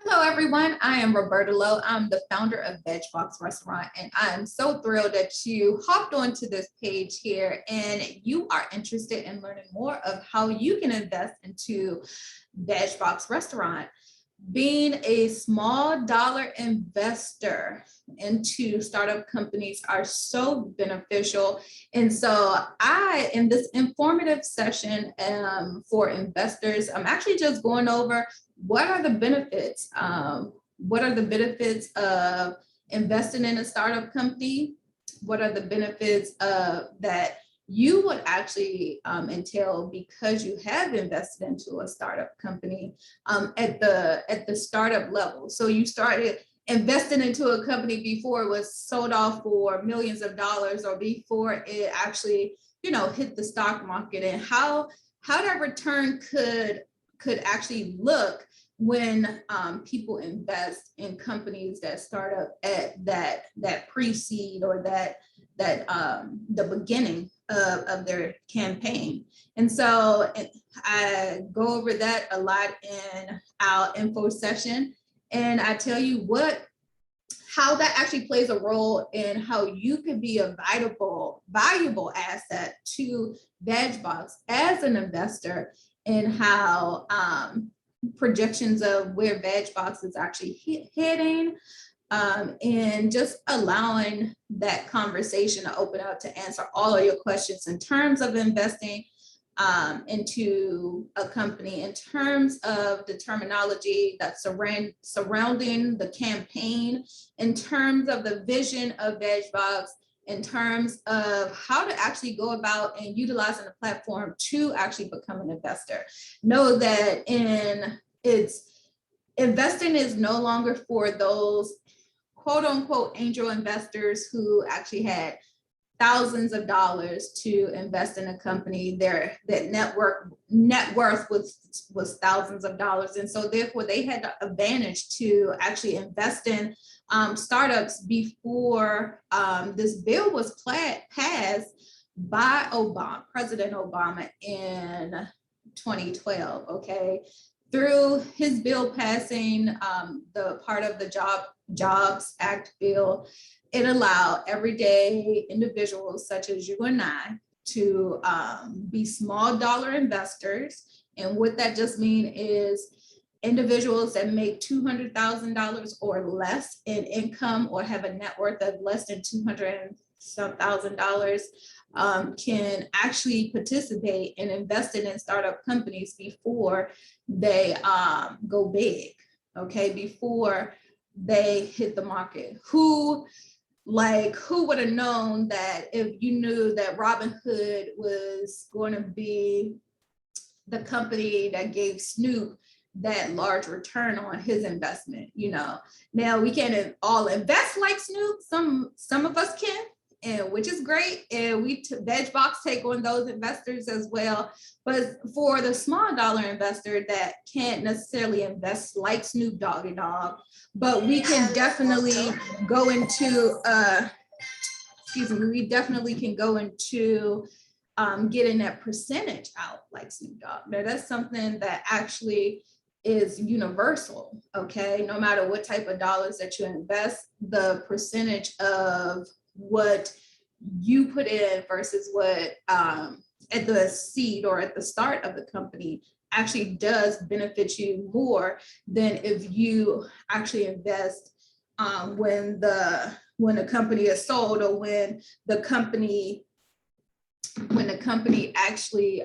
Hello, everyone. I am Roberta Lowe. I'm the founder of VegBox Restaurant, and I am so thrilled that you hopped onto this page here and you are interested in learning more of how you can invest into VegBox Restaurant. Being a small dollar investor into startup companies are so beneficial. And so in this informative session for investors, I'm actually just going over what are the benefits? What are the benefits of investing in a startup company? What are the benefits that you would actually entail because you have invested into a startup company at the startup level? So you started investing into a company before it was sold off for millions of dollars, or before it actually, hit the stock market, and how that return could actually look when people invest in companies that start up at that pre-seed or that the beginning of their campaign. And so I go over that a lot in our info session, and I tell you how that actually plays a role in how you could be a valuable asset to VegBox as an investor, and how projections of where VegBox is actually heading, and just allowing that conversation to open up to answer all of your questions in terms of investing into a company, in terms of the terminology that's surrounding the campaign, in terms of the vision of VegBox, in terms of how to actually go about and utilizing the platform to actually become an investor. Know that investing is no longer for those quote unquote angel investors who actually had thousands of dollars to invest in a company. That net worth was thousands of dollars. And so therefore they had the advantage to actually invest in startups before this bill was passed by President Obama in 2012, okay? Through his bill passing, the part of the Jobs Act bill, it allowed everyday individuals such as you and I to be small dollar investors. And what that just means is individuals that make $200,000 or less in income, or have a net worth of less than $200,000 can actually participate in investing in startup companies before they go big, okay, before they hit the market. Who would have known that if you knew that Robinhood was going to be the company that gave Snoop that large return on his investment? Now we can't all invest like Snoop. Some of us can, and which is great, and VegBox take on those investors as well. But for the small dollar investor that can't necessarily invest like Snoop Doggy Dogg, but we can definitely go into we definitely can go into getting that percentage out like Snoop Dogg. Now that's something that actually is universal, okay? No matter what type of dollars that you invest, the percentage of what you put in versus what at the seed or at the start of the company actually does benefit you more than if you actually invest when the company is sold, or when the company actually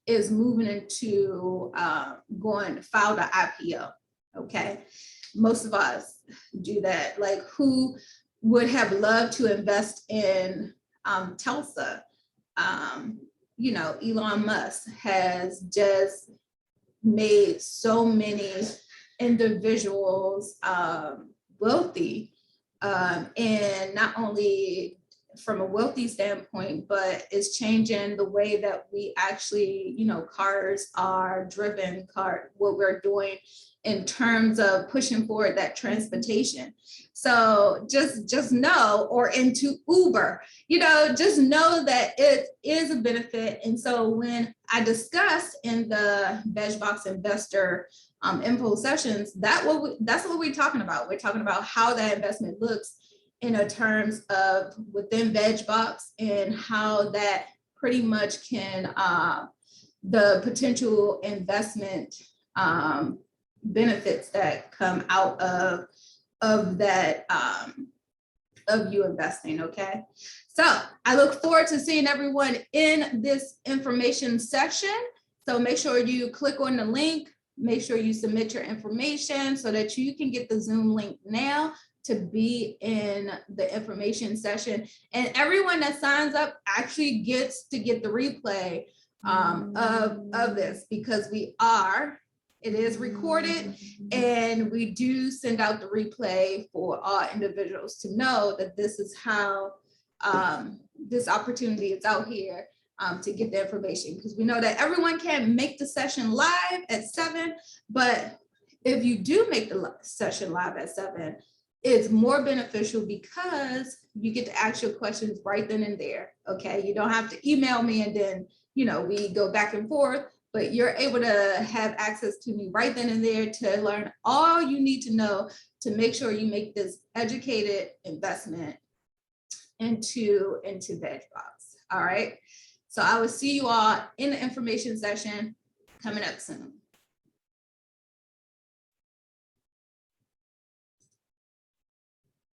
is moving into going to file the IPO, okay? Most of us do that. Like, who would have loved to invest in Tulsa? Elon Musk has just made so many individuals wealthy, and not only from a wealthy standpoint, but it's changing the way that we actually, cars are driven, what we're doing in terms of pushing forward that transportation. So just know, or into Uber, just know that it is a benefit. And so when I discussed in the VegBox investor info sessions, that's what we're talking about. We're talking about how that investment looks in a terms of within VegBox, and how that pretty much can the potential investment benefits that come out of that of you investing. Okay, so I look forward to seeing everyone in this information section. So make sure you click on the link, make sure you submit your information so that you can get the Zoom link now to be in the information session. And everyone that signs up actually gets to get the replay of this, because it is recorded, and we do send out the replay for all individuals to know that this is how this opportunity is out here to get the information, because we know that everyone can't make the session live at 7, but if you do make the session live at 7, it's more beneficial because you get to ask your questions right then and there. Okay, you don't have to email me and then we go back and forth, but you're able to have access to me right then and there to learn all you need to know to make sure you make this educated investment into VegBox. All right, so I will see you all in the information session coming up soon.